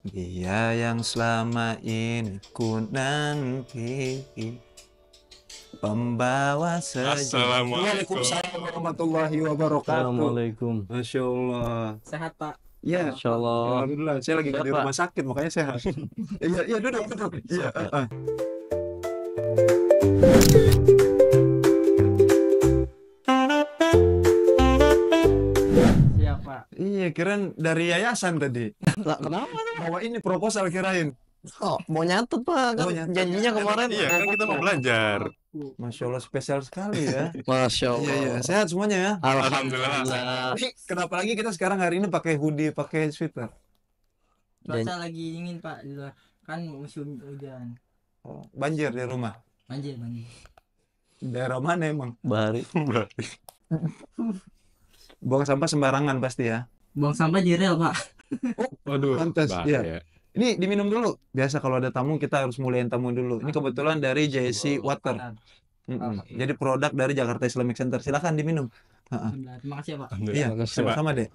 Dia yang selama ini ku nanti, pembawa sejarah. Assalamualaikum. Waalaikumsalam warahmatullahi wabarakatuh. Assalamualaikum. Masya Allah. Sehat Pak. Ya, Masya Allah. alhamdulillah. Saya lagi nggak di Sehat, Pak. rumah sakit, makanya sehat. Iya, iya, duduk. Iya. Siap Pak. Iya, kirain dari yayasan tadi. Lah, kenapa? Bawa ini proposal kirain. Oh, mau nyatet Pak, kan Oh, nyatet. janjinya kemarin. Iya, kan kita mau belajar. Masya Allah, spesial sekali ya. Masya Iya, Allah. iya. Sehat semuanya ya. Alhamdulillah. Ini kenapa lagi kita sekarang hari ini pakai hoodie, pakai sweater? Cuaca lagi dingin Pak di luar. Kan musim hujan. Oh, banjir di rumah. Banjir. Daerah mana emang? Bari. Buang sampah sembarangan pasti ya. Buang sampah di rel Pak. Waduh, Pantas, bahaya. iya. Ini diminum dulu. Biasa kalau ada tamu kita harus muliain tamu dulu. Ini kebetulan dari JC Water. Jadi produk dari Jakarta Islamic Center. Silakan diminum. Alhamdulillah. Terima kasih ya Pak. Alhamdulillah. Iya, Coba. sama-sama deh.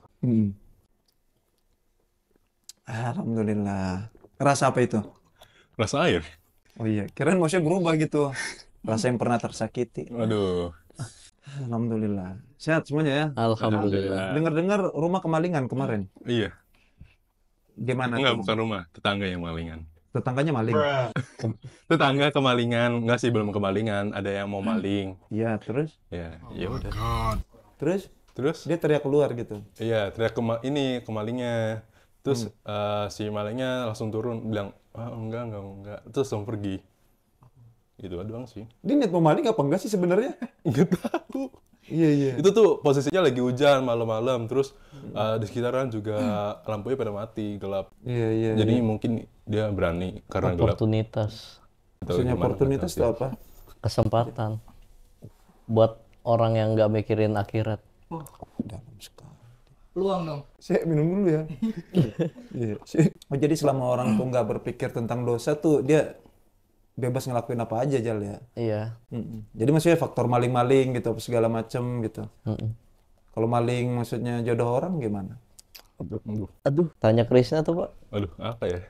Alhamdulillah. Rasa apa itu? Rasa air. Oh iya, kirain maksudnya berubah gitu. Rasa yang pernah tersakiti. Waduh. Alhamdulillah. Sehat semuanya ya. Alhamdulillah. Dengar-dengar rumah kemalingan kemarin. Iya. Gimana Enggak, tuh? bukan rumah, tetangga yang malingan. Tetangganya maling. Tetangga kemalingan, enggak sih belum kemalingan, ada yang mau maling. Iya, terus? Ya, ya udah. Terus Terus dia teriak keluar gitu. iya, teriak ini kemalingnya. Terus si malingnya langsung turun bilang, "Ah, enggak." Terus langsung pergi. Gitu doang sih. Dia niat mau maling apa enggak sih sebenarnya? Enggak tahu. Iya, iya. Itu tuh posisinya lagi hujan malam-malam, terus di sekitaran juga lampunya pada mati, gelap. Iya, iya. Jadi iya. mungkin dia berani karena gelap. Oportunitas, Atau Maksudnya gimana, oportunitas nggak itu tahu apa? kesempatan buat orang yang nggak mikirin akhirat. Dalam sekali. Peluang dong. Saya minum dulu ya. Iya. Oh, jadi selama orang tuh nggak berpikir tentang dosa tuh dia bebas ngelakuin apa aja Jal ya. Iya. Jadi maksudnya faktor maling-maling gitu apa segala macem gitu. Kalau maling maksudnya jodoh orang gimana? Aduh, tanya Krisna tuh Pak. Aduh, apa ya?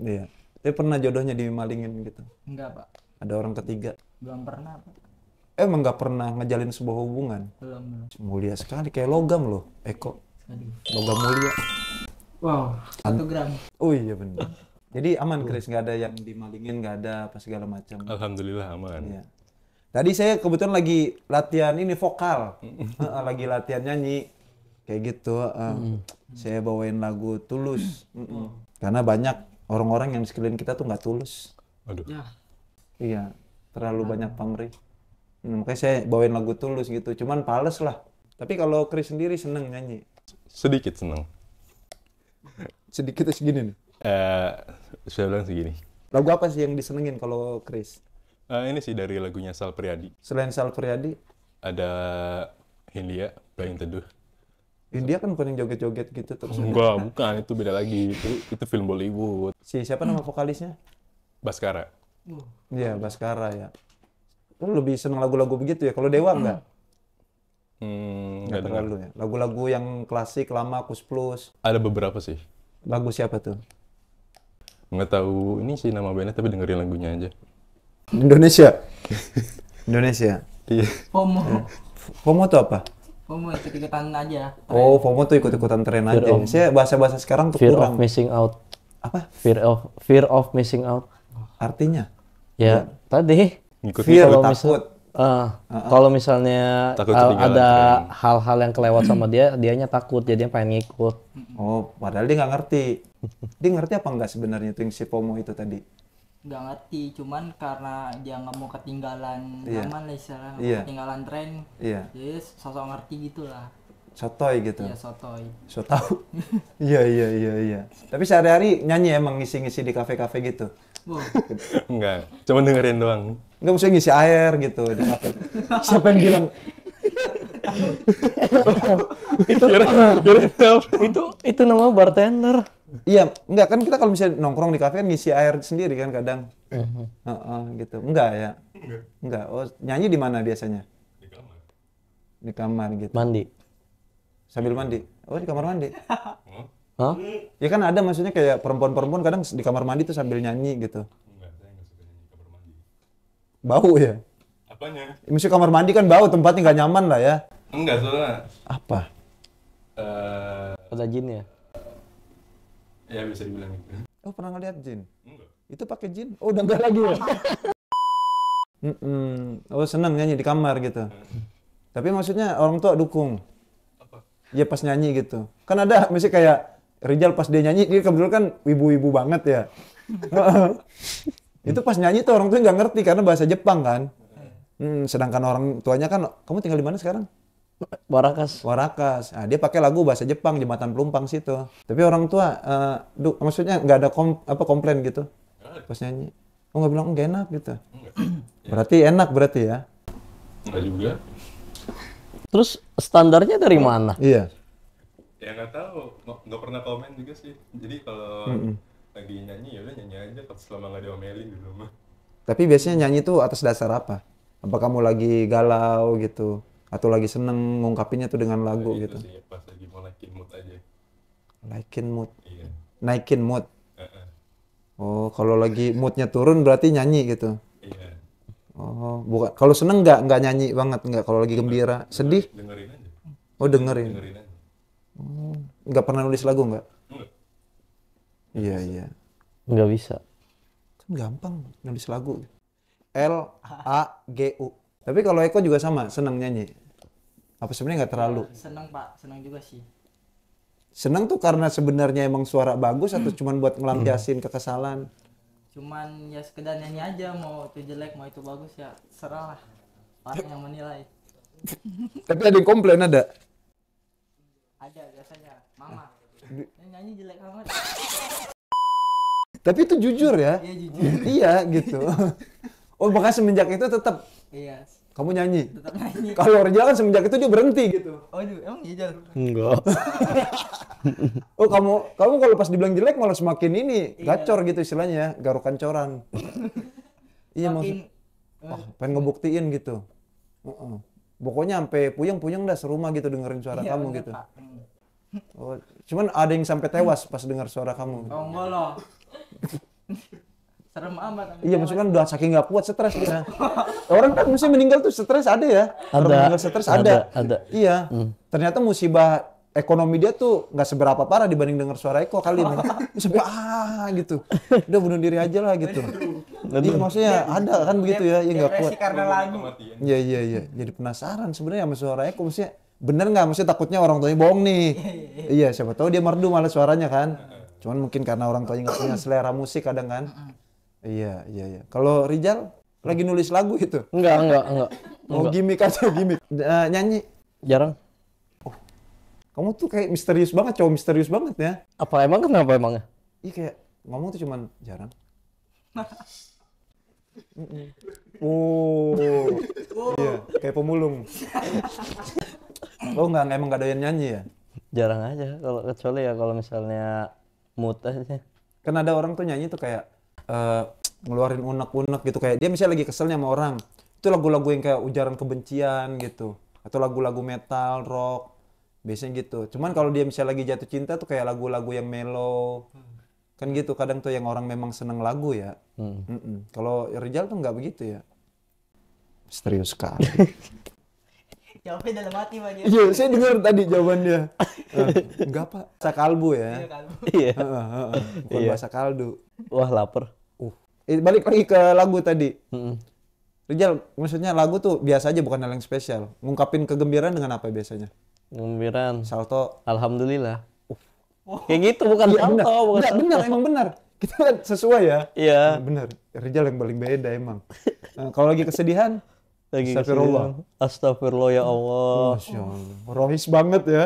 Iya. Tapi pernah jodohnya dimalingin gitu. Enggak Pak. Ada orang ketiga. Belum pernah Pak. Emang nggak pernah ngejalin sebuah hubungan. Belum. Mulia sekali kayak logam loh, Eko. Aduh. Logam mulia. Wow. 1 gram. Oh iya benar. Jadi aman Chris, nggak ada yang dimalingin, nggak ada apa segala macam. Alhamdulillah aman. Iya. Tadi saya kebetulan lagi latihan ini vokal, lagi latihan nyanyi, kayak gitu. Saya bawain lagu Tulus, karena banyak orang-orang yang di sekeliling kita tuh nggak tulus. Aduh. Ya. Iya, terlalu banyak pamrih. Makanya saya bawain lagu Tulus gitu, cuman pales lah. Tapi kalau Chris sendiri seneng nyanyi, Sedikit seneng. sedikit segini nih. Saya bilang segini. Lagu apa sih yang disenengin kalau Chris? Ini sih dari lagunya Sal Priadi. Selain Sal Priadi, Ada Hindia, Bayang Teduh. India kan bukan yang joget-joget gitu terus. Enggak, bukan. Itu beda lagi. Itu film Bollywood. Siapa nama vokalisnya? Baskara. Iya, Baskara ya. Lu lebih seneng lagu-lagu begitu ya? Kalau Dewa enggak? Nggak dengar. terlalu ya. Lagu-lagu yang klasik lama Kus Plus. Ada beberapa sih. Lagu siapa tuh? Nggak tahu ini sih nama bandnya, tapi dengerin lagunya aja. Indonesia. Indonesia. Iya. FOMO. FOMO tuh apa? FOMO ikut-ikutan aja. Oh, FOMO tuh ikut-ikutan tren aja. Saya bahasa-bahasa sekarang tuh Fear kurang. of missing out. Apa? Fear of missing out. Artinya? Ya, tadi Ngikutin Fear, kalau takut. kalau misalnya Takut ketinggalan ada tren. hal-hal yang kelewat sama dia, dianya takut, jadinya pengen ngikut. Oh, padahal dia nggak ngerti. Dia ngerti apa enggak sebenarnya tuh yang si FOMO itu tadi? Nggak ngerti, cuman karena dia nggak mau ketinggalan Iya. zaman lah istilahnya, nggak Iya. mau ketinggalan tren. Iya, Jadi sosok ngerti gitulah. sotoy gitu. Ya sotoy. So tahu. Iya. Tapi sehari-hari nyanyi emang ngisi-ngisi di kafe-kafe gitu. Wow. Enggak, cuma dengerin doang. Enggak usah ngisi air gitu di kafe. Siapa yang bilang? Itu nama bartender. Iya, enggak kan kita kalau misalnya nongkrong di kafe kan ngisi air sendiri kan kadang. Gitu. Enggak ya? Enggak. Oh, nyanyi di mana biasanya? Di kamar gitu. Mandi. Sambil mandi. Oh, di kamar mandi. Hah? Ya kan ada maksudnya kayak perempuan-perempuan kadang di kamar mandi tuh sambil nyanyi gitu. Enggak, saya nggak suka nyanyi kamar mandi. Bau ya? Apanya? Maksudnya kamar mandi kan bau, tempatnya nggak nyaman lah ya. Enggak, soalnya Apa? Ada jin ya? Ya bisa dibilang gitu. Oh pernah ngeliat jin? Enggak. Itu pakai jin? Oh udah enggak lagi ya? Oh seneng nyanyi di kamar gitu. Tapi maksudnya orang tua dukung. Apa? Ya pas nyanyi gitu. Kan ada mesti kayak Rijal pas dia nyanyi, dia kebetulan kan wibu-wibu banget ya. Itu pas nyanyi tuh orang tua nggak ngerti karena bahasa Jepang kan. Sedangkan orang tuanya kan, kamu tinggal di mana sekarang? Warakas. Warakas. Nah, dia pakai lagu bahasa Jepang, Jembatan Pelumpang situ. Tapi orang tua, maksudnya nggak ada komplain gitu pas nyanyi. Oh nggak bilang nggak enak gitu. Enggak. Berarti enak berarti ya? Enggak juga. Terus standarnya dari mana? Iya. Ya nggak tahu, nggak pernah komen juga sih. Jadi kalau lagi nyanyi ya udah nyanyi aja selama nggak diomelin di rumah. Tapi biasanya nyanyi tuh atas dasar apa? Apa kamu lagi galau gitu? Atau lagi seneng ngungkapinnya tuh dengan lagu Itu gitu? sih pas lagi mau naikin mood aja. Naikin mood. Iya. Naikin mood. Heeh. Oh, kalau lagi moodnya turun berarti nyanyi gitu. Iya. Oh, bukan. Kalau seneng nggak nyanyi banget nggak. Kalau lagi gembira, sedih. Dengerin aja. Oh dengerin. Dengerin aja. Nggak pernah nulis lagu nggak? Enggak. Iya iya. Nggak bisa. Kan gampang nulis lagu. Lagu. Tapi kalau Eko juga sama, seneng nyanyi. Apa sebenarnya nggak terlalu? Seneng pak, seneng juga sih. Seneng tuh karena sebenarnya emang suara bagus atau cuman buat ngelampiasin kekesalan? Cuman ya sekedar nyanyi aja, mau itu jelek mau itu bagus ya serah lah orang yang menilai. Tapi ada yang komplain ada. Ada biasanya mama yang nyanyi jelek banget. Tapi itu jujur ya. Iya jujur. Iya gitu. Oh makanya semenjak itu tetap Iya kamu nyanyi. tetap nyanyi. Kalau Rizal kan semenjak itu dia berhenti gitu. Oh itu emang iya Jal? Enggak. Oh kamu kalau pas dibilang jelek malah semakin ini Iya. gacor gitu istilahnya ya, garuk kancoran. Iya maksud, Makin pengen ngebuktiin gitu. Pokoknya sampai puyeng-puyeng dah serumah gitu dengerin suara iya, kamu bener, gitu. Pak. Oh, cuman ada yang sampai tewas pas dengar suara kamu. Oh enggak loh. Serem amat. Iya maksudnya kan udah saking nggak kuat stres dia. Orang kan mesti meninggal tuh stres ada ya. Orang Ada. meninggal stres ada. Ada. Iya. Ternyata musibah ekonomi dia tuh nggak seberapa parah dibanding dengar suara Eko kali ini. Dia sampai gitu. Udah bunuh diri aja lah gitu. Iya maksudnya ada kan begitu ya, ya nggak kuat. Depresi karena lagu. Kematian. Iya. Jadi penasaran sebenarnya sama suara Eko maksudnya bener nggak? Maksudnya takutnya orang tuanya bohong nih. Iya siapa tahu dia merdu malah suaranya kan. Cuman mungkin karena orang tuanya nggak punya selera musik kadang kan. Iya. Kalau Rizal lagi nulis lagu itu. Enggak. Oh gimmick aja gimmick. Nyanyi. Jarang. Kamu tuh kayak misterius banget, cowok misterius banget ya. Apa emang kenapa emangnya? Iya kayak ngomong tuh cuman jarang. Oh, iya kayak pemulung. Oh emang nggak doyan nyanyi ya? Jarang aja kalau kecuali ya kalau misalnya mood aja. Kan ada orang tuh nyanyi tuh kayak ngeluarin unek-unek gitu kayak dia misalnya lagi keselnya sama orang. Itu lagu-lagu yang kayak ujaran kebencian gitu atau lagu-lagu metal, rock. Biasanya gitu. Cuman kalau dia misalnya lagi jatuh cinta tuh kayak lagu-lagu yang mellow. Kan gitu kadang tuh yang orang memang seneng lagu ya. Kalau Rizal tuh nggak begitu ya. Misterius sekali. Jawabnya dalam hati Pak dia. Iya, saya dengar tadi jawaban dia. Enggak pak, bahasa kalbu ya. Iya kan. Iya. Bukan bahasa kaldu. Wah lapar. Balik lagi ke lagu tadi. Mm-mm. Rizal, maksudnya lagu tuh biasa aja bukan hal yang spesial. Ngungkapin kegembiraan dengan apa biasanya? Gembiraan. Salto. Alhamdulillah. Kayak gitu bukan Iya benar. salto, bukan Enggak, salto. benar, emang benar. Kita kan sesuai ya. Iya. Benar. Rizal yang paling beda emang. Kalau lagi kesedihan, Lagi Astagfirullah. kesedihan. Astagfirullah ya Allah. Masya Allah. Rohis banget ya.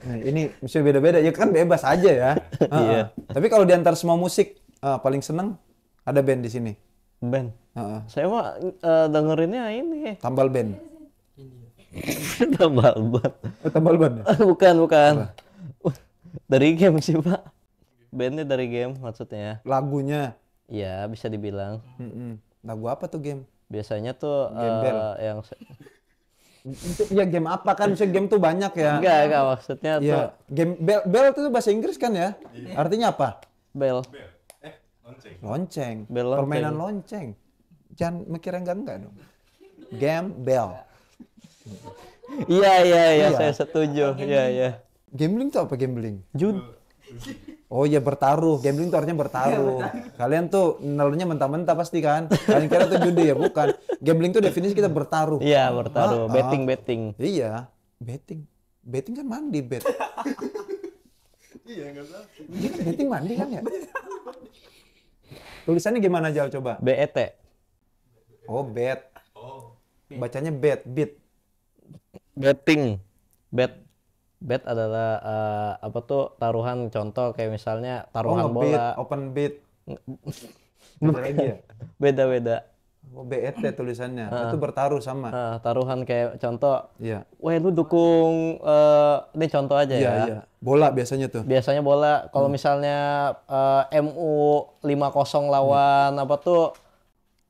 Nah, ini mesti beda-beda. Ya kan bebas aja ya. Iya. Tapi kalau di antara semua musik, paling seneng ada band di sini. Band. Heeh. Saya mah dengerinnya ini. Tambal band. Tambal ban. Tambal band ya? Bukan. Dari game sih Pak. Bandnya dari game maksudnya. Lagunya. Iya bisa dibilang. Lagu apa tuh game? Biasanya tuh Gembel. yang Ya game apa kan? Maksudnya game tuh banyak ya. Enggak maksudnya tuh Iya, game bel itu bahasa Inggris kan ya? Artinya apa? bel. Lonceng. Lonceng. Bel lonceng. Permainan lonceng. Jangan mikir yang enggak dong. Game bel. Iya, Iya. saya setuju. Iya. Gambling tuh apa gambling? Jud. Oh iya bertaruh. Gambling tuh artinya bertaruh. Kalian tuh nelunya mentah-mentah pasti kan? Kalian kira tuh judi ya? Bukan. Gambling tuh definisi kita bertaruh. Iya, bertaruh. Betting. Iya, betting. Betting kan mandi, bet. Iya, nggak salah. Betting mandi kan ya? Tulisannya gimana Jal coba? BET. Oh, bet. Bacanya bet, bit. Betting. Bet adalah apa tuh taruhan, contoh kayak misalnya taruhan ngebet, bola. open bet. Beda lagi ya? Beda. Oh, BET tulisannya. Itu bertaruh sama. Taruhan kayak contoh, Iya. weh lu dukung ini contoh aja Iya, ya. iya. Bola biasanya tuh. Biasanya bola kalau misalnya MU 5-0 lawan apa tuh?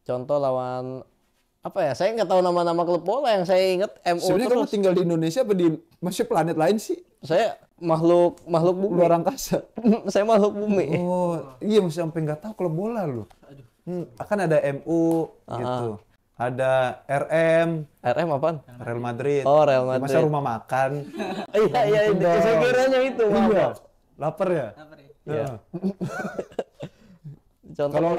Contoh lawan apa ya? Saya nggak tahu nama-nama klub bola, yang saya ingat MU Sebenarnya kamu terus. tinggal di Indonesia apa di masih planet lain sih? Saya makhluk bumi. Luar angkasa. Saya makhluk bumi. Oh, iya masih sampai nggak tahu kalau bola lu. Kan ada MU gitu. Ada RM, RM apaan? Real Madrid. Oh, Real Ya, Madrid. masa rumah makan. Iya, saya kiranya itu. Iya. maaf. Lapar ya? Apa ya? Iya. Contoh Kalau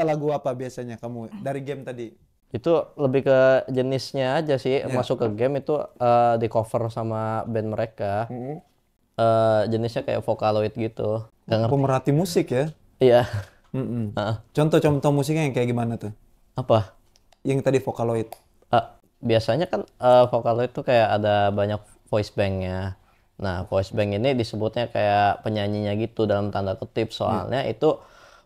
lagu apa biasanya kamu dari game tadi? itu lebih ke jenisnya aja sih. Masuk ke game itu di cover sama band mereka. Jenisnya kayak Vocaloid gitu. Gak ngerti. Pemerhati musik ya? Iya. Mm-mm. Contoh-contoh musiknya yang kayak gimana tuh? Apa? Yang tadi Vocaloid. Biasanya kan Vocaloid itu kayak ada banyak voice banknya. Nah, voice bank ini disebutnya kayak penyanyinya gitu dalam tanda kutip. Soalnya itu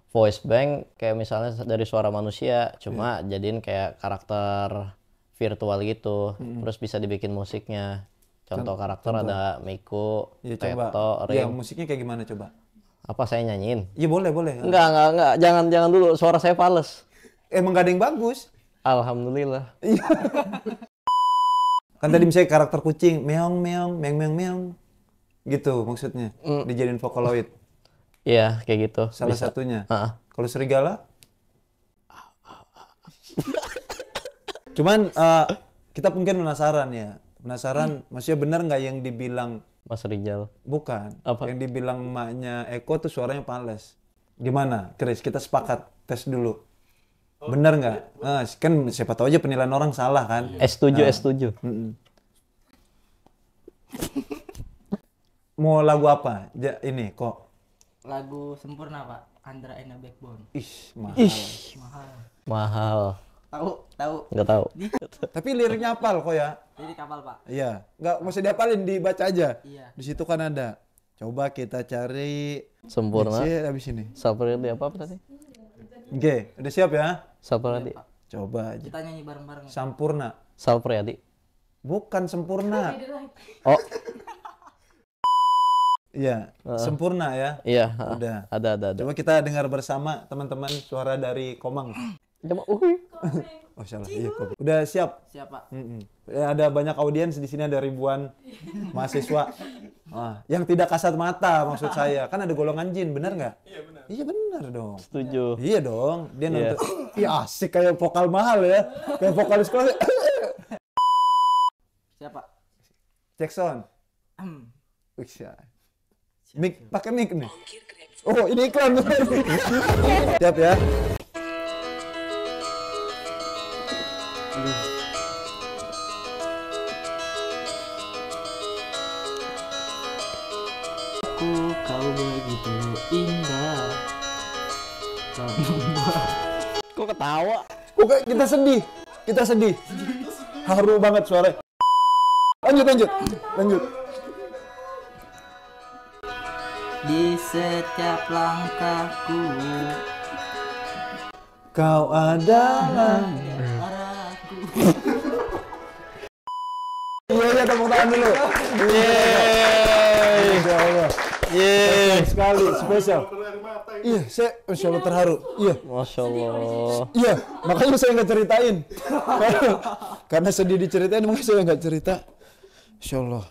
voice bank kayak misalnya dari suara manusia, cuma jadiin kayak karakter virtual gitu. Terus bisa dibikin musiknya. Contoh karakter ada Miku, Ya coba. Teto, Iya, Rim. musiknya kayak gimana coba? Apa saya nyanyiin? Iya boleh. Enggak. Jangan dulu. Suara saya fales. Emang gak ada yang bagus. Alhamdulillah. Kan tadi misalnya karakter kucing, meong, meong. Gitu maksudnya. Dijadiin Vocaloid. Iya, kayak gitu. Salah Bisa. satunya. Heeh. Kalau serigala? Cuman kita mungkin penasaran ya. Maksudnya benar nggak yang dibilang Mas Rijal. bukan? Apa? Yang dibilang emaknya Eko tuh suaranya Pales. Gimana, Chris? Kita sepakat tes dulu. Benar nggak? Kan siapa tahu aja penilaian orang salah kan? S7. Mm-mm. Mau lagu apa? Ini kok. Lagu Sempurna Pak, Andra and the Backbone. Mahal. Mahal. Tahu. Nggak tahu. Tapi liriknya hafal kok ya? Jadi kapal Pak. Iya, nggak mesti dihafalin, dibaca aja. Iya. Di situ kan ada. Coba kita cari. Sempurna. Habis ini. Sapredi apa tadi? Oke, udah siap ya? Sapredi. Coba aja. Kita nyanyi bareng-bareng. Sampurna. Salpriadi. Bukan sempurna. Oh, Iya, sempurna ya. iya. Udah. Ada. Coba kita dengar bersama teman-teman suara dari Komang. Coba, Oh salah, iya kok. Udah siap? Siapa? Ya, ada banyak audiens di sini, ada ribuan mahasiswa. Yang tidak kasat mata maksud saya. Kan ada golongan jin, benar nggak? Iya benar. Iya benar dong. Setuju. Iya dong. Dia nonton. Iya asik kayak vokal mahal ya. Kayak vokalis kelas. Siapa? Jackson. Wih, mic, pakai mic nih. Oh, ini iklan. Siap ya. Kau begitu indah. Kau membuat Kok ketawa? Oke, kita sedih. Haru banget suaranya. Lanjut. di setiap langkahku. Kau adalah. Arahku. Iya, tepuk tangan dulu. Yeay. Masya Allah. Yeay. Sekali. spesial. Iya, saya Masya Allah terharu. Iya. Masya Allah. Iya, makanya saya nggak ceritain. Karena sedih diceritain, makanya saya nggak cerita. Masya Allah.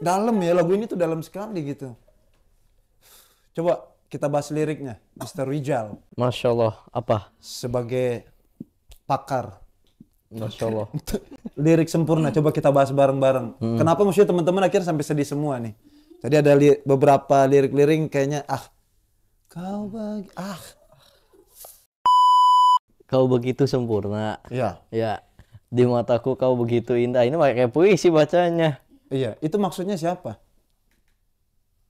Dalam ya, lagu ini tuh dalam sekali gitu. Coba kita bahas liriknya, Mr. Rijal. Masya Allah. Apa? Sebagai pakar. Masya Allah. Lirik sempurna, coba kita bahas bareng-bareng. Kenapa maksudnya teman-teman akhirnya sampai sedih semua nih? Tadi ada beberapa lirik-lirik kayaknya, kau Kau begitu sempurna. Ya. Ya. Di mataku kau begitu indah. Ini kayak puisi bacanya. Iya, itu maksudnya siapa?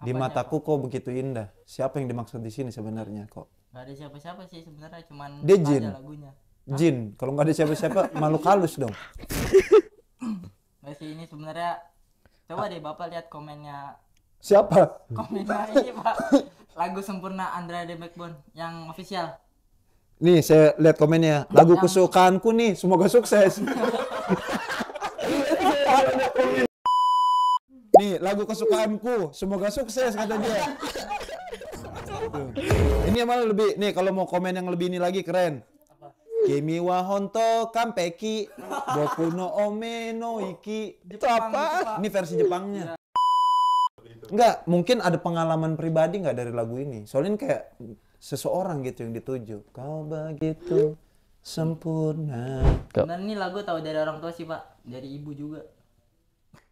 Di Apanya, mataku kok begitu indah. Siapa yang dimaksud di sini sebenarnya kok? Gak ada siapa-siapa sih sebenarnya, cuman Dia jin. ada lagunya. Jin. Kalau nggak ada siapa-siapa, makhluk halus dong. Masih ini sebenarnya, coba deh Bapak lihat komennya Siapa? ini Pak. Lagu Sempurna Andra The Backbone yang official. Nih, saya lihat komennya. Lagu kesukaanku nih, semoga sukses. Nih, lagu kesukaanku, semoga sukses kata dia. Tuh. Ini yang malah lebih, nih kalau mau komen yang lebih ini lagi keren. Kimi wa honto kampeki, boku no ome no iki. Itu apa? Ini versi Jepangnya. Enggak, mungkin ada pengalaman pribadi nggak dari lagu ini? Soalnya ini kayak seseorang gitu yang dituju. Kau begitu sempurna. Sebenarnya ini lagu tahu dari orang tua sih Pak, dari ibu juga.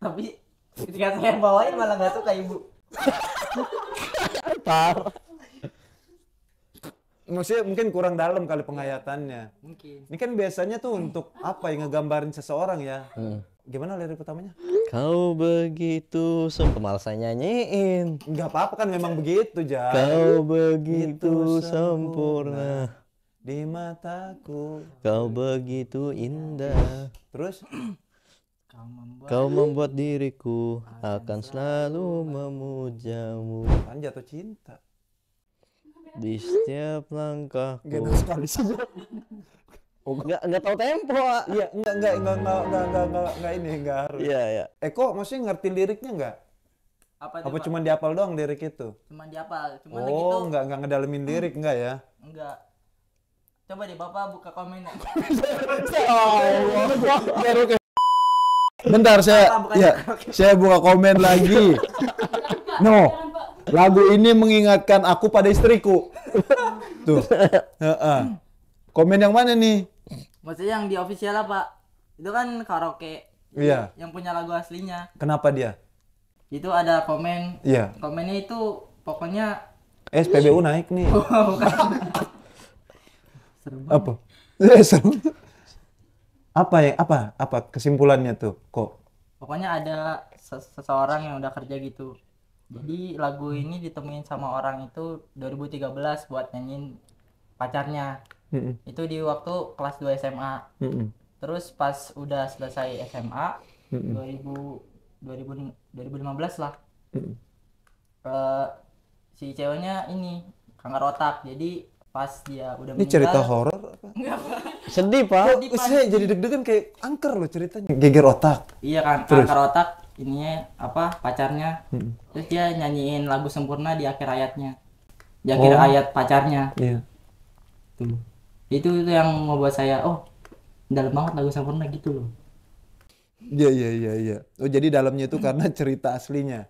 Tapi ketika saya bawain malah nggak suka ibu. Maksudnya mungkin kurang dalam kali penghayatannya. Mungkin. Ini kan biasanya tuh untuk apa yang ngegambarin seseorang ya. Gimana lirik pertamanya? Kau begitu sempurna. Malah saya nyanyiin. Nggak apa-apa kan memang begitu, Jan. Kau begitu sempurna. Di mataku. Kau begitu indah. Terus? Kau membuat diriku akan selalu memujamu Kan jatuh cinta. di setiap langkahku. Gak sekali saja. Nggak tahu tempo, Pak. Iya, enggak ini, enggak harus. Iya, iya. Kok maksudnya ngerti liriknya enggak? Apa Apa Pak? cuma dihafal doang lirik itu? Cuman dihafal. Cuman lagi tuh Oh, enggak ngedalemin lirik enggak ya? enggak. Coba deh Bapak buka komennya. Bentar saya buka komen lagi. No, lagu ini mengingatkan aku pada istriku. Tuh. Heeh. Komen yang mana nih? Maksudnya yang di official apa? Itu kan karaoke. Iya. Yang punya lagu aslinya. Kenapa dia? Itu ada komen. Iya. Komennya itu pokoknya SPBU naik nih. Apa? Seru. Apa kesimpulannya tuh? Kok? pokoknya ada seseorang yang udah kerja gitu. Jadi lagu ini ditemuin sama orang itu 2013 buat nyanyiin pacarnya. Itu di waktu kelas 2 SMA. Terus pas udah selesai SMA 2015 lah. Si ceweknya ini kanker otak. Jadi pas dia udah Ini cerita horor apa? Sedih, Pak. Saya jadi deg-degan kayak angker loh ceritanya. Geger otak. Iya kan, kanker otak ininya apa pacarnya. Terus dia nyanyiin lagu Sempurna di akhir ayatnya. Di akhir ayat pacarnya. Iya. Tuh. Itu yang membuat saya dalam banget lagu Sempurna gitu loh. Iya. Oh, jadi dalamnya itu karena cerita aslinya.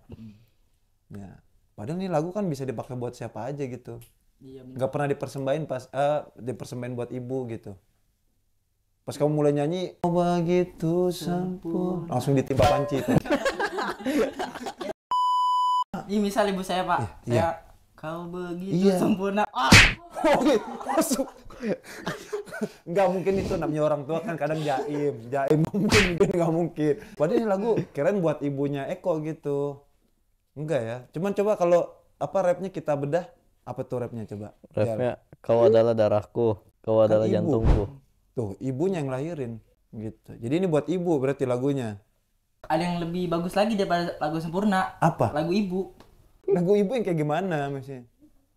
Ya. Padahal nih lagu kan bisa dipakai buat siapa aja gitu. Iya. Nggak pernah dipersembahin buat ibu gitu. Pas kamu mulai nyanyi, oh begitu sempurna, langsung ditimpa panci itu. Ini misal ibu saya Pak, Iya. kau begitu sempurna. Oke, masuk. Nggak mungkin itu namanya orang tua kan kadang jaim mungkin nggak mungkin. Padahal ini lagu keren buat ibunya Eko gitu. Enggak ya. Cuman coba kalau rapnya kita bedah. Apa tuh rapnya coba? Rapnya, kau adalah darahku, kau adalah ibu. jantungku. Tuh, ibunya yang lahirin gitu. Jadi ini buat ibu berarti lagunya. Ada yang lebih bagus lagi daripada lagu Sempurna. Apa? Lagu ibu. Lagu ibu yang kayak gimana maksudnya?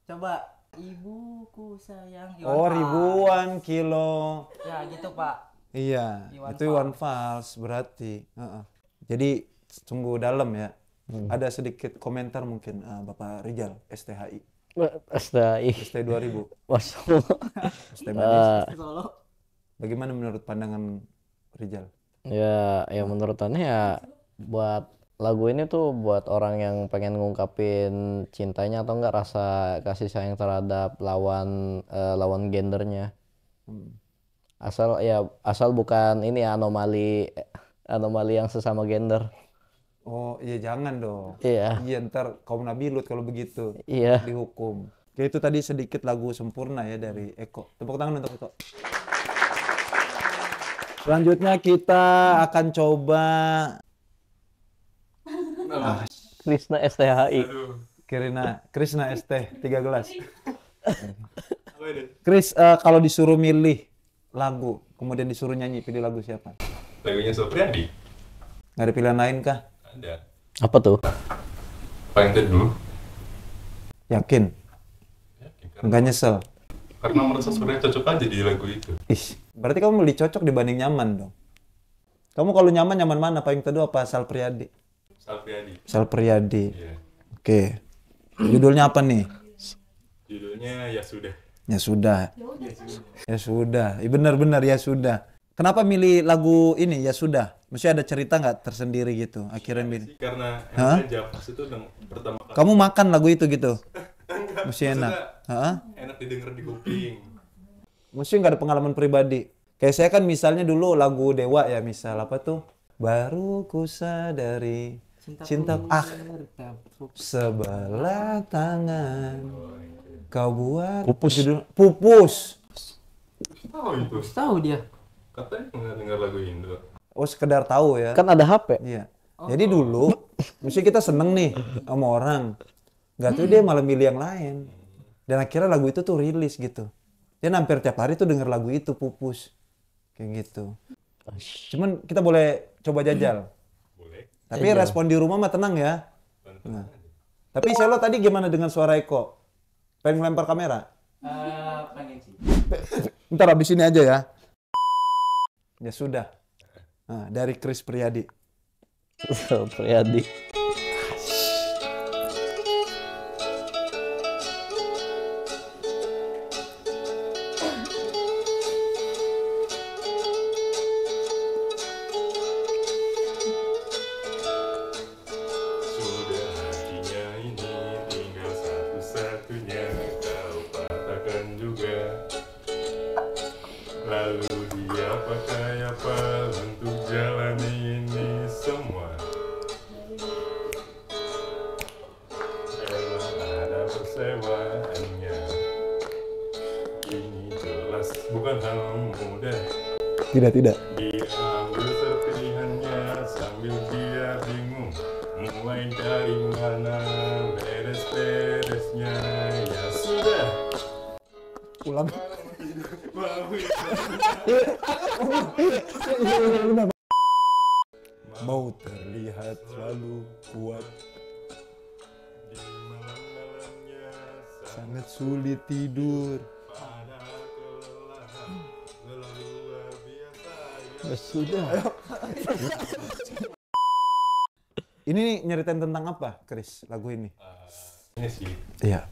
Coba ibuku sayang. Iwan Oh, Fals. ribuan kilo. Ya gitu Pak. Iya, Iwan itu Iwan Fals berarti. Jadi sungguh dalam ya. Ada sedikit komentar mungkin Bapak Rijal STHI. Astaga, ST 2000, Masya Allah. ST manis. Solo. Bagaimana menurut pandangan Rizal? Ya menurut Aneh ya buat lagu ini tuh buat orang yang pengen ngungkapin cintanya atau enggak rasa kasih sayang terhadap lawan gendernya. Asal bukan ini ya, anomali yang sesama gender. Oh iya jangan dong. Iya. Iya ntar kaum nabilut kalau begitu Iya. dihukum. Oke, itu tadi sedikit lagu sempurna ya dari Eko. Tepuk tangan untuk Eko. Selanjutnya kita akan coba Krishna STHI. Krishna ST 3 gelas. Chris, kalau disuruh milih lagu, kemudian disuruh nyanyi, pilih lagu siapa? Lagunya Sopriadi. Nggak ada pilihan lain kah? Ada. Apa tuh? Paling dulu. Yakin? Yakin, Nggak nyesel? karena merasa sebenarnya cocok aja di lagu itu. Ih, berarti kamu lebih cocok dibanding nyaman dong. Kamu kalau nyaman mana? Payung Teduh apa Sal Priadi? Salpriadi. Sal Priadi. Iya. Oke. Judulnya apa nih? Judulnya Ya Sudah. Ya sudah. Ya sudah. Benar-benar ya sudah. Kenapa milih lagu ini Ya Sudah? Maksudnya ada cerita nggak tersendiri gitu? Akhirnya milih. Sih, karena enak aja pas itu pertama kali. Kamu makan lagu itu gitu? Enggak, Mesti enak. Hah? enak didengar di kuping. Maksudnya nggak ada pengalaman pribadi. Kayak saya kan misalnya dulu lagu Dewa ya, misal apa tuh? Baru ku sadari cinta sebelah tangan kau buat pupus. Tahu itu. Tahu dia. Katanya nggak dengar lagu Indo. Oh sekedar tahu ya. Kan ada HP. Iya. Jadi dulu, mesti kita seneng nih sama orang. Nggak tahu dia malah milih yang lain. Dan akhirnya lagu itu tuh rilis gitu. Dia hampir tiap hari tuh denger lagu itu, Pupus. Kayak gitu. Cuman kita boleh coba jajal. Boleh. Tapi respon di rumah mah tenang ya. Nah. Tapi Selo tadi gimana dengan suara Eko? Pengen ngelempar kamera? Pengen sih. Ntar abis ini aja ya. Ya sudah. Nah, dari Chris Priadi. Priadi. Sudah hatinya ini tinggal satu-satunya kau patahkan juga. Lalu dia pakai apa untuk jalani ini semua? Memang ada persewaannya. Ini jelas bukan hal mudah. Tidak. Dia ambil sepilihannya sambil dia bingung mulai dari mana beres-beresnya. Ya sudah. Ulang. Mau terlihat selalu kuat, Di malam-malamnya sangat sulit tidur. pada kelelahan lelah luar biasa. Ya sudah. Ini nyeritain tentang apa, Chris, lagu ini? Ini sih Iya.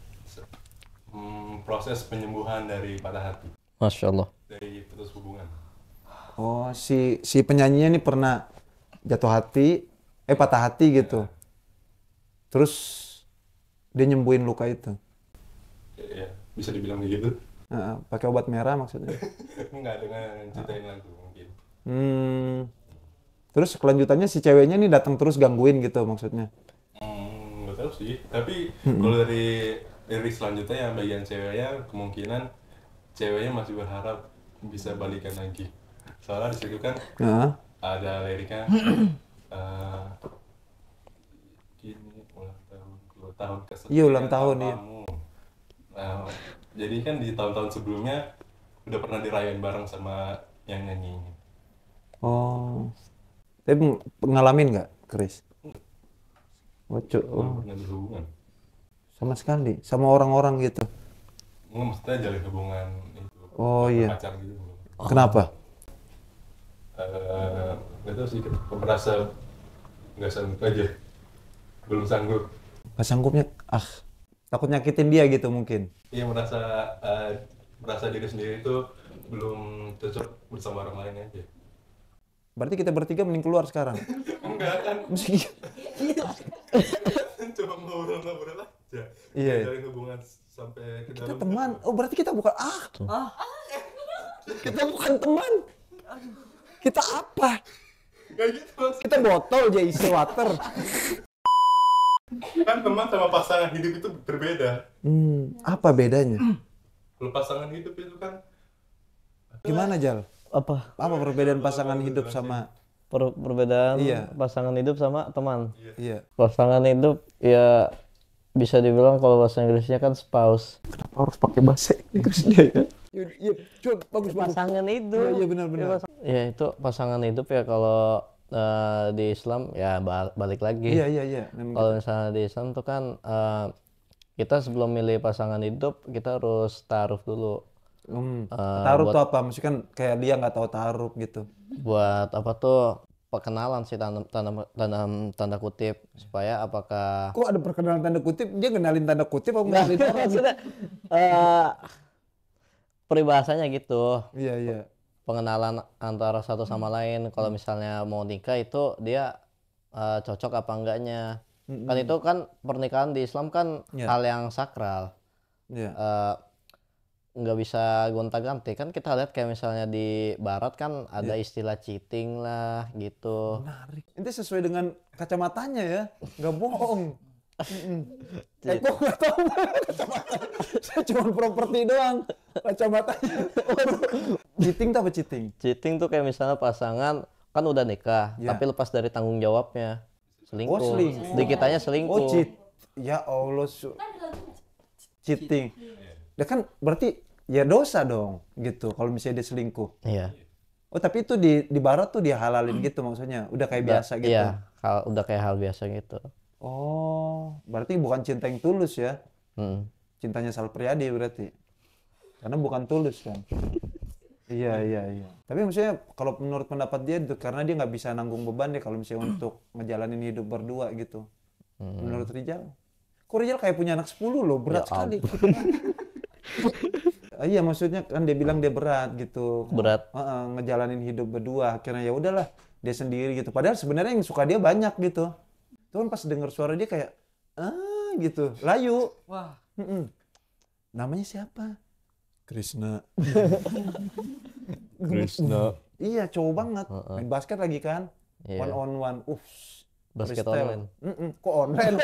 proses penyembuhan dari patah hati, Masya Allah. dari putus hubungan. Oh, si penyanyinya ini pernah jatuh hati, patah hati gitu. Terus dia nyembuhin luka itu. Ya, bisa dibilang begitu. Pakai obat merah maksudnya. Enggak, dengan ceritain lagu mungkin. Terus kelanjutannya si ceweknya ini datang terus gangguin gitu maksudnya. Nggak tahu sih, tapi kalau dari lirik selanjutnya yang bagian ceweknya, kemungkinan ceweknya masih berharap bisa balikan lagi. Soalnya di situ kan ada liriknya gini, ulang tahun 2 tahun kesekian. Iya, ulang tahun, iya. kamu. Nah, jadi kan di tahun-tahun sebelumnya udah pernah dirayain bareng sama yang nyanyi. Oh. Tapi ngalamin nggak, Chris? Belum pernah berhubungan. Sama sekali, sama orang-orang gitu. Nggak, maksudnya jalin hubungan itu. Oh, iya. Pacar gitu. Kenapa? Nggak tahu sih, merasa nggak sanggup aja, belum sanggup. Gak sanggupnya, takut nyakitin dia gitu mungkin. Iya, merasa diri sendiri itu belum cocok bersama orang lain aja. Berarti kita bertiga mending keluar sekarang. Enggak kan? Mesti- Cuma ngobrol-ngobrol aja. Iya. Dari hubungan sampai ke Kita dalam. teman. Oh berarti kita bukan kita bukan teman. Kita apa? Kayak gitu Mas. Kita botol aja isi water. Kan teman sama pasangan hidup itu berbeda. Apa bedanya? Kalau pasangan hidup itu kan Gimana Jal? Apa Apa perbedaan pasangan hidup sama? perbedaan Iya. pasangan hidup sama teman? Iya. Pasangan hidup ya bisa dibilang kalau bahasa Inggrisnya kan spouse. Kenapa harus pakai bahasa Inggrisnya ya? Iya, coba bagus. Pasangan hidup. Iya benar. Ya itu pasangan hidup ya kalau di Islam ya balik lagi. Iya. Memang Kalau misalnya di Islam tuh kan kita sebelum milih pasangan hidup kita harus taruh dulu. taruh tuh apa? Maksudnya kan kayak dia nggak tahu taruh gitu. Buat apa tuh perkenalan sih tanda kutip supaya apakah Kok ada perkenalan tanda kutip? Dia kenalin tanda kutip apa kenalin orang? maksudnya peribahasanya gitu. Iya. Pengenalan antara satu sama lain. Kalau misalnya mau nikah itu dia cocok apa enggaknya. Kan itu kan pernikahan di Islam kan Iya. hal yang sakral. Iya. Nggak bisa gonta-ganti. Kan kita lihat kayak misalnya di barat kan ada istilah cheating lah gitu. Menarik. Itu sesuai dengan kacamatanya ya, nggak bohong. Kok nggak tahu kacamata? Saya cuma properti doang. Kacamatanya. Cheating tuh apa cheating? Cheating tuh kayak misalnya pasangan kan udah nikah, Iya. tapi lepas dari tanggung jawabnya. Selingkuh. selingkuh. Dikitanya selingkuh. Oh cheat. Ya Allah. Cheating. Ya kan berarti ya dosa dong gitu kalau misalnya dia selingkuh. Iya. Oh tapi itu di barat tuh dia halalin gitu maksudnya. Udah kayak biasa gitu. Iya, udah kayak hal biasa gitu. Oh, berarti bukan cinta yang tulus ya. Hmm. Cintanya Sal Priadi berarti. Karena bukan tulus kan. Iya. Tapi maksudnya kalau menurut pendapat dia itu karena dia nggak bisa nanggung beban deh kalau misalnya untuk ngejalanin hidup berdua gitu. Menurut Rijal. Kok Rijal kayak punya anak 10 loh, berat sekali. Iya maksudnya kan dia bilang dia berat gitu. Berat. Ngejalanin hidup berdua. Akhirnya ya udahlah dia sendiri gitu. Padahal sebenarnya yang suka dia banyak gitu. Tuh kan pas denger suara dia kayak gitu, layu. Wah, Namanya siapa? Krishna. Krishna. Iya, cowok banget. Main basket lagi kan? Iya. One on one. Basket freestyle. online. Kok online?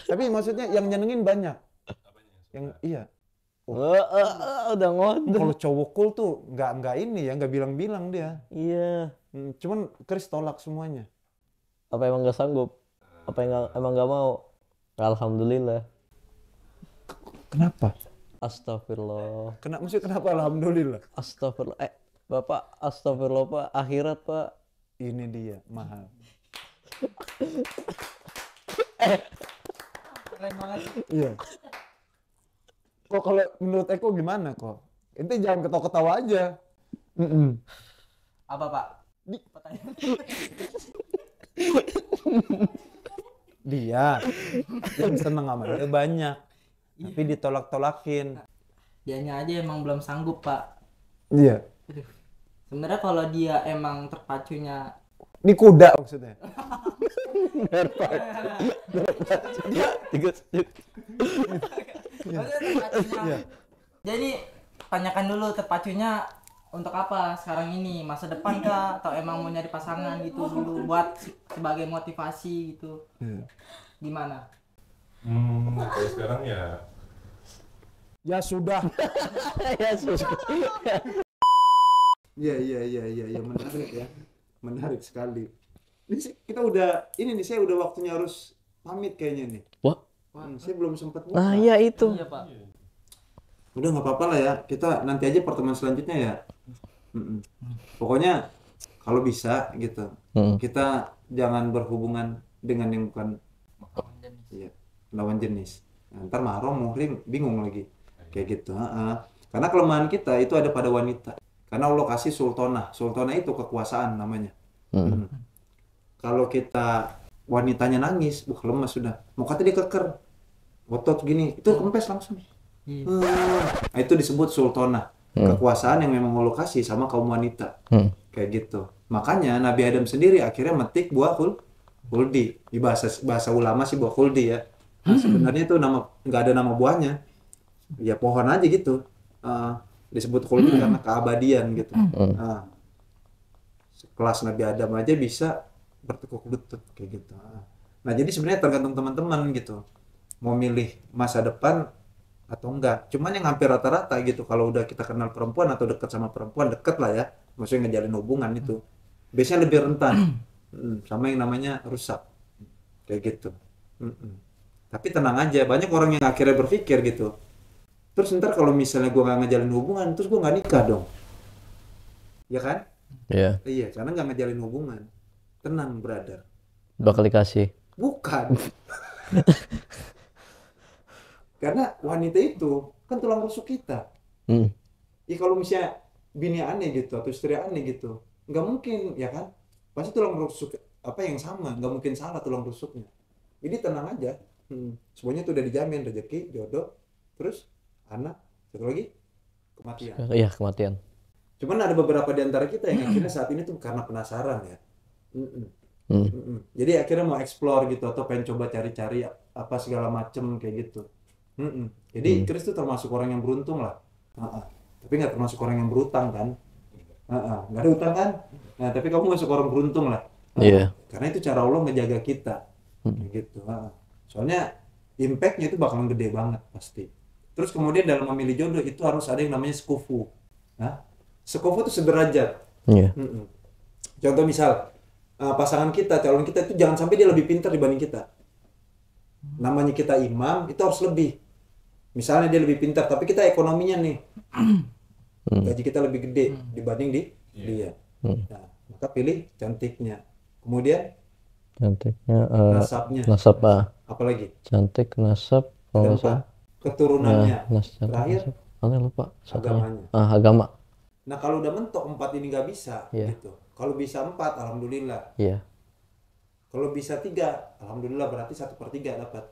Tapi maksudnya yang nyenengin banyak. Yang iya. Udah ngode. Kalau cowok cool tuh nggak ini ya, nggak bilang-bilang dia. Iya. Cuman Chris tolak semuanya. Apa emang nggak sanggup? Apa emang nggak mau? Alhamdulillah. Kenapa? Astagfirullah. Maksudnya kenapa alhamdulillah? Astagfirullah. Bapak, astagfirullah Pak. Akhirat Pak. Ini dia mahal. keren banget. Iya. Kok kalau menurut Eko gimana kok? Ente jangan ketawa-ketawa aja. Apa Pak? Pertanyaan. Dia yang seneng sama dia banyak. Tapi ditolak-tolakin. Dianya aja emang belum sanggup Pak. Iya. Aduh. Sebenarnya kalau dia emang terpacunya Ini kuda maksudnya. terpacunya. Jadi tanyakan dulu terpacunya untuk apa sekarang ini, masa depan kah atau emang mau nyari pasangan gitu dulu buat sebagai motivasi gitu. Gimana? Kalau sekarang ya Ya sudah. Ya sudah. Iya menarik ya. Menarik sekali. Ini kita udah saya udah waktunya harus pamit kayaknya nih. Wah. Saya belum sempat buka. Nah, iya itu. Iya Pak. Udah nggak apa-apa lah ya. Kita nanti aja pertemuan selanjutnya ya. Pokoknya kalau bisa gitu. Kita jangan berhubungan dengan yang bukan lawan jenis. Nah, ntar mahram muhrim bingung lagi. Kayak gitu. Karena kelemahan kita itu ada pada wanita. Karena Allah kasih sultanah. Sultanah itu kekuasaan namanya. Kalau kita wanitanya nangis, lemas sudah. Mau kata dia keker, otot gini, itu kempes langsung. Nah, itu disebut sultanah, kekuasaan yang memang Allah kasih sama kaum wanita, kayak gitu. Makanya Nabi Adam sendiri akhirnya metik buah khuldi. Di bahasa ulama sih buah khuldi ya. Nah, sebenarnya itu nggak ada nama buahnya, ya pohon aja gitu. Disebut khuldi karena keabadian gitu. Sekelas Nabi Adam aja bisa bertekuk lutut kayak gitu. Nah jadi sebenarnya tergantung teman-teman gitu, mau milih masa depan atau enggak. Cuman yang hampir rata-rata gitu, kalau udah kita kenal perempuan atau dekat sama perempuan, deket lah ya, maksudnya ngejalin hubungan itu biasanya lebih rentan sama yang namanya rusak kayak gitu. Tapi tenang aja, banyak orang yang akhirnya berpikir gitu, terus ntar kalau misalnya gue nggak ngejalin hubungan, terus gue nggak nikah dong, ya kan? Iya, karena nggak ngejalin hubungan. Tenang brother, Bakal dikasih. bukan. Karena wanita itu kan tulang rusuk kita. Ya kalau misalnya bini aneh gitu atau istri aneh gitu, nggak mungkin ya kan, pasti tulang rusuk apa yang sama, nggak mungkin salah tulang rusuknya. Jadi tenang aja, semuanya tuh udah dijamin, rezeki, jodoh, terus anak, satu lagi kematian. Iya, kematian. Cuman ada beberapa di antara kita yang akhirnya saat ini tuh karena penasaran ya. Jadi akhirnya mau explore gitu atau pengen coba cari-cari apa segala macem kayak gitu. Jadi Chris tuh termasuk orang yang beruntung lah. Tapi nggak termasuk orang yang berutang kan. Nggak ada utang kan. Nah tapi kamu masuk orang beruntung lah. Iya. Karena itu cara Allah ngejaga kita. Gitu. Soalnya impactnya itu bakalan gede banget pasti. Terus kemudian dalam memilih jodoh itu harus ada yang namanya sekufu. Sekufu itu sederajat. Iya. Contoh misal pasangan kita, calon kita itu jangan sampai dia lebih pintar dibanding kita. Namanya kita imam, itu harus lebih. Misalnya dia lebih pintar, tapi kita ekonominya nih, gaji kita lebih gede dibanding dia. Nah, maka pilih cantiknya. Kemudian Cantiknya, nasabnya. nasab, Apalagi? cantik, nasab, kalau nggak salah. Keturunannya. Nasab, Terakhir, aneh lupa satunya. agamanya. Agama. Nah kalau udah mentok 4 ini nggak bisa, Iya. gitu. Kalau bisa 4, alhamdulillah. Iya. Kalau bisa 3, alhamdulillah, berarti 1/3 dapat.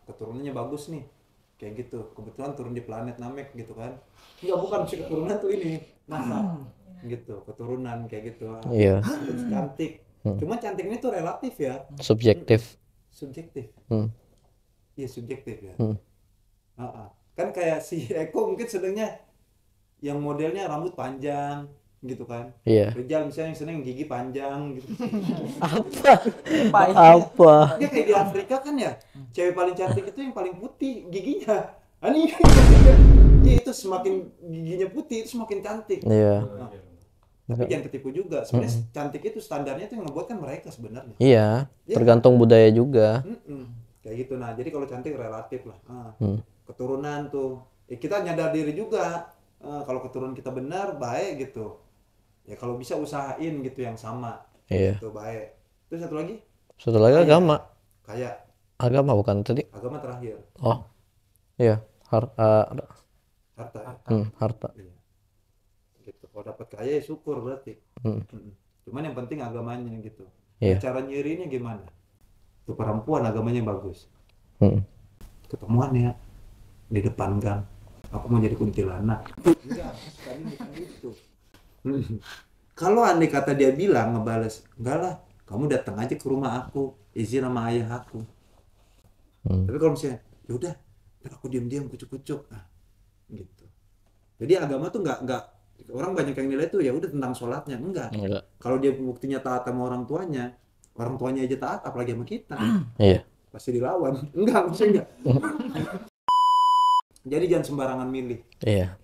Keturunannya bagus nih, kayak gitu. Kebetulan turun di planet Namek gitu kan. Enggak, bukan sih keturunan tuh ini, nasab, gitu. Keturunan kayak gitu. Iya. Terus cantik. Cuma cantik ini tuh relatif ya, Subjektif. subjektif. Iya subjektif ya. Kan kayak si Eko mungkin sedangnya yang modelnya rambut panjang gitu kan. Iya. Rijal misalnya yang seneng gigi panjang gitu. Apa? Dia kayak di Afrika kan ya, cewek paling cantik itu yang paling putih giginya. Aneh. Iya itu semakin giginya putih itu semakin cantik. Iya. Tapi jangan ketipu juga. Sebenarnya cantik itu standarnya itu yang ngebuat kan mereka sebenarnya. Iya. Tergantung budaya juga. Kayak gitu. Nah jadi kalau cantik relatif lah. Keturunan tuh. Kita nyadar diri juga. Kalau keturunan kita benar baik gitu. Ya kalau bisa usahain gitu yang sama. Iya. Gitu baik. Terus satu lagi? Satu lagi agama. Kayak. Agama bukan tadi? Agama terakhir. Oh. Iya. Harta. Ya? Harta. Iya. Gitu. Kalau dapat kaya ya syukur berarti. Cuman yang penting agamanya gitu. Iya. Cara nyirinya gimana? Tuh perempuan agamanya bagus. Ketemuan ya di depan gang. Aku mau jadi kuntilanak. Enggak, sekali bukan gitu. Kalau andai kata dia bilang ngebales, enggak lah, kamu datang aja ke rumah aku, izin sama ayah aku. Tapi kalau misalnya, yaudah, ntar aku diam-diam kucuk-kucuk, gitu. Jadi agama tuh enggak orang banyak yang nilai tuh ya udah tentang sholatnya, enggak. Kalau dia buktinya taat sama orang tuanya aja taat, apalagi sama kita. Iya. Pasti dilawan. Enggak, maksudnya enggak. Jadi jangan sembarangan milih. Iya.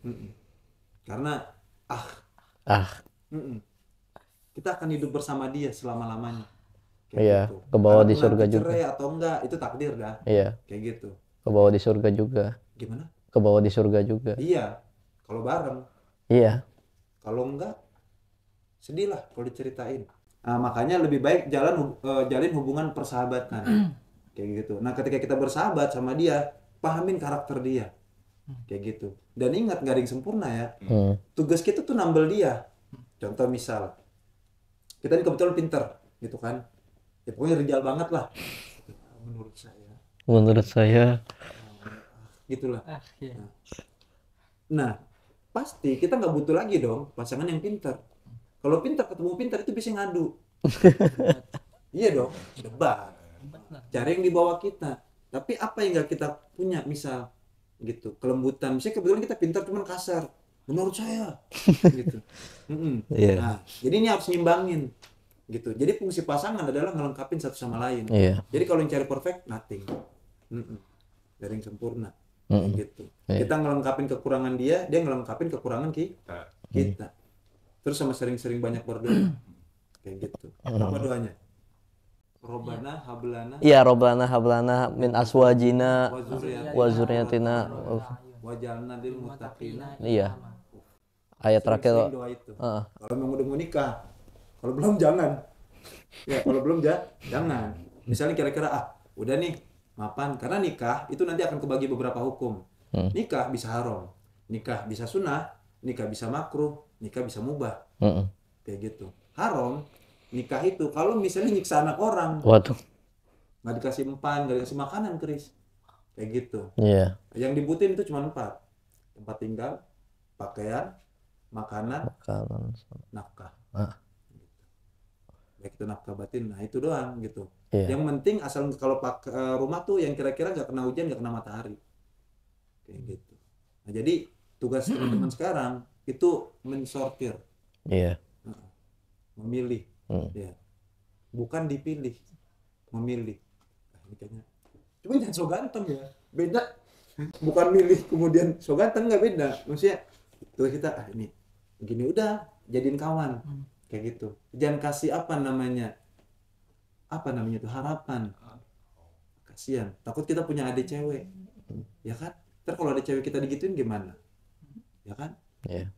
Karena kita akan hidup bersama dia selama-lamanya. Iya, kebawa di surga juga. Cerai atau enggak itu takdir dah. Iya. Kayak gitu. Kebawa di surga juga. Gimana? Kebawa di surga juga. Iya. Kalau bareng. Iya. Kalau enggak sedih lah kalau diceritain. Makanya lebih baik jalin hubungan persahabatan. Kayak gitu. Nah, ketika kita bersahabat sama dia, pahamin karakter dia. Kayak gitu. Dan ingat gak ada yang sempurna ya. Tugas kita tuh nambel dia. Contoh misal kita ini kebetulan pinter gitu kan. Ya, pokoknya Rijal banget lah. Menurut saya. Menurut saya. Gitulah. Iya. Nah, pasti kita nggak butuh lagi dong pasangan yang pintar. Kalau pintar ketemu pintar itu bisa ngadu. Iya dong, debat. Cari yang di bawah kita. Tapi apa yang nggak kita punya, misal gitu, kelembutan. Misalnya kebetulan kita pintar cuman kasar. Menurut saya, gitu. Iya. Nah, jadi ini harus nyimbangin, gitu. Jadi fungsi pasangan adalah ngelengkapin satu sama lain. Iya. Jadi kalau yang cari perfect, nothing. Dari yang sempurna. Gitu. Iya. Kita ngelengkapin kekurangan dia ngelengkapin kekurangan kita. Terus sama sering-sering banyak berdoa. Kayak gitu. Apa doanya? Robbana hablana Iya, Robbana hablana min aswajina wa wa zurriyatina. wajalna lil muttaqina. Iya. Ayat terakhir. Sering doa itu. Kalau memang udah mau nikah, kalau belum jangan. Ya, kalau belum jangan. Misalnya kira-kira udah nih, mapan, karena nikah itu nanti akan kebagi beberapa hukum. Nikah bisa haram, nikah bisa sunnah, nikah bisa makruh, nikah bisa mubah. Kayak gitu. Haram nikah itu kalau misalnya nyiksa anak orang, Waduh. nggak dikasih empan, nggak dikasih makanan, Kris. Kayak gitu. Iya. Yang dibutuhin itu cuma 4. Tempat tinggal, pakaian, makanan, Makanan. nafkah. Ah. Baik itu nafkah batin, nah itu doang gitu. Iya. Yang penting asal kalau rumah tuh yang kira-kira nggak kena hujan, nggak kena matahari. Kayak gitu. Nah, jadi tugas teman-teman sekarang itu mensortir, Iya. memilih, ya. Bukan dipilih, memilih. Nah, ini kayaknya. Cuma jangan so ganteng ya, beda. Bukan milih kemudian so ganteng, nggak beda. Maksudnya tugas kita ini begini udah jadiin kawan, kayak gitu. Jangan kasih apa namanya tuh harapan. Kasihan, takut kita punya adik cewek, ya kan? Ntar kalau ada cewek kita digituin gimana, ya kan? Iya.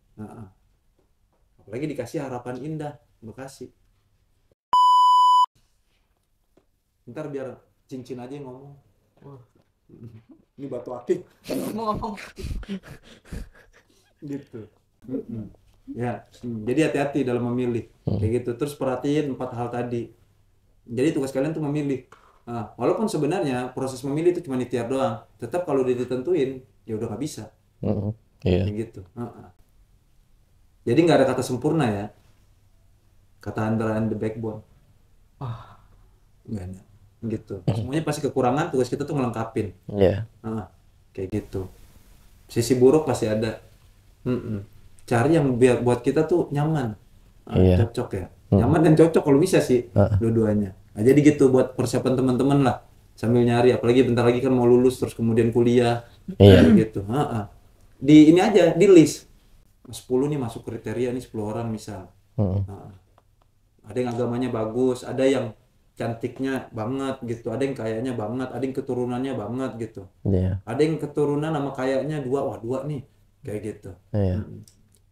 Apalagi dikasih harapan indah, makasih. Ntar biar cincin aja yang ngomong. Ini batu akik. Ngomong. Gitu. Ya, jadi hati-hati dalam memilih. Kayak gitu. Terus perhatiin 4 hal tadi. Jadi tugas kalian tuh memilih. Nah, walaupun sebenarnya proses memilih itu cuma ikhtiar doang. Tetap kalau udah ditentuin, ya udah nggak bisa. Iya. Kayak gitu. Jadi nggak ada kata sempurna ya. Kata underline the backbone. Nggak ada. Gitu. Semuanya pasti kekurangan, tugas kita tuh ngelengkapin. Iya. Kayak gitu. Sisi buruk pasti ada. Cari yang biar buat kita tuh nyaman. Iya. Cocok ya. Nyaman dan cocok kalau bisa sih dua-duanya. Nah, jadi gitu buat persiapan teman-teman lah. Sambil nyari, apalagi bentar lagi kan mau lulus terus kemudian kuliah. Iya. Gitu. Di ini aja, di list. 10 nih masuk kriteria nih 10 orang misal. Ada yang agamanya bagus, ada yang cantiknya banget gitu, ada yang kayaknya banget, ada yang keturunannya banget gitu. Iya. Ada yang keturunan sama kayaknya 2, wah 2 nih. Kayak gitu. Iya.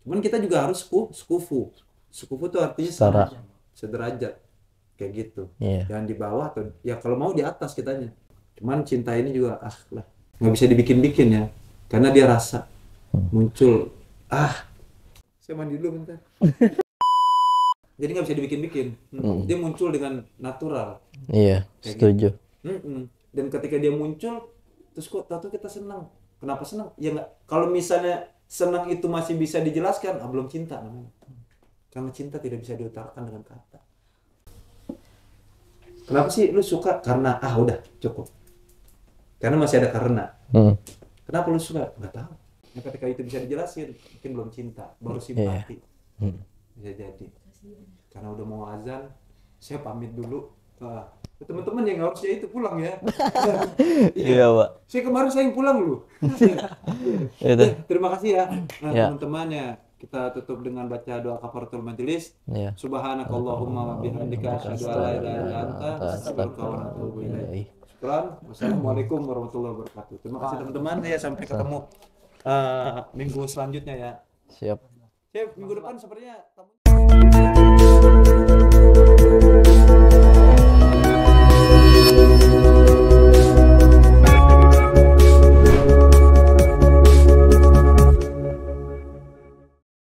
Cuman kita juga harus skufu. Skufu tuh artinya Setara. sederajat. Kayak gitu. Iya. Jangan di bawah atau ya kalau mau di atas kitanya. Cuman cinta ini juga lah nggak bisa dibikin-bikin ya. Karena dia rasa muncul. Saya mandi dulu bentar. Jadi nggak bisa dibikin-bikin. Dia muncul dengan natural. Iya. Kayak Setuju. Dan ketika dia muncul, terus kok tahu kita senang. Kenapa senang? Ya nggak. Kalau misalnya senang itu masih bisa dijelaskan, belum cinta namanya. Karena cinta tidak bisa diutarakan dengan kata. Kenapa sih lu suka? Karena udah cukup. Karena masih ada karena. Kenapa lu suka? Nggak tahu. Nah, ketika itu bisa dijelasin, mungkin belum cinta, baru simpati. Bisa jadi. Karena udah mau azan, saya pamit dulu. Teman-teman yang harusnya itu pulang ya. Iya, Pak. Saya kemarin saya yang pulang lu. Terima kasih ya. Teman-teman ya. Kita tutup dengan baca doa kafaratul majelis. Iya. Subhanakallahumma wa bihamdika asyhadu an la ilaha illa anta astaghfiruka wa atubu ilaik. Wassalamualaikum warahmatullahi wabarakatuh. Terima kasih teman-teman ya, sampai ketemu minggu selanjutnya ya. Siap. Minggu depan sepertinya tamu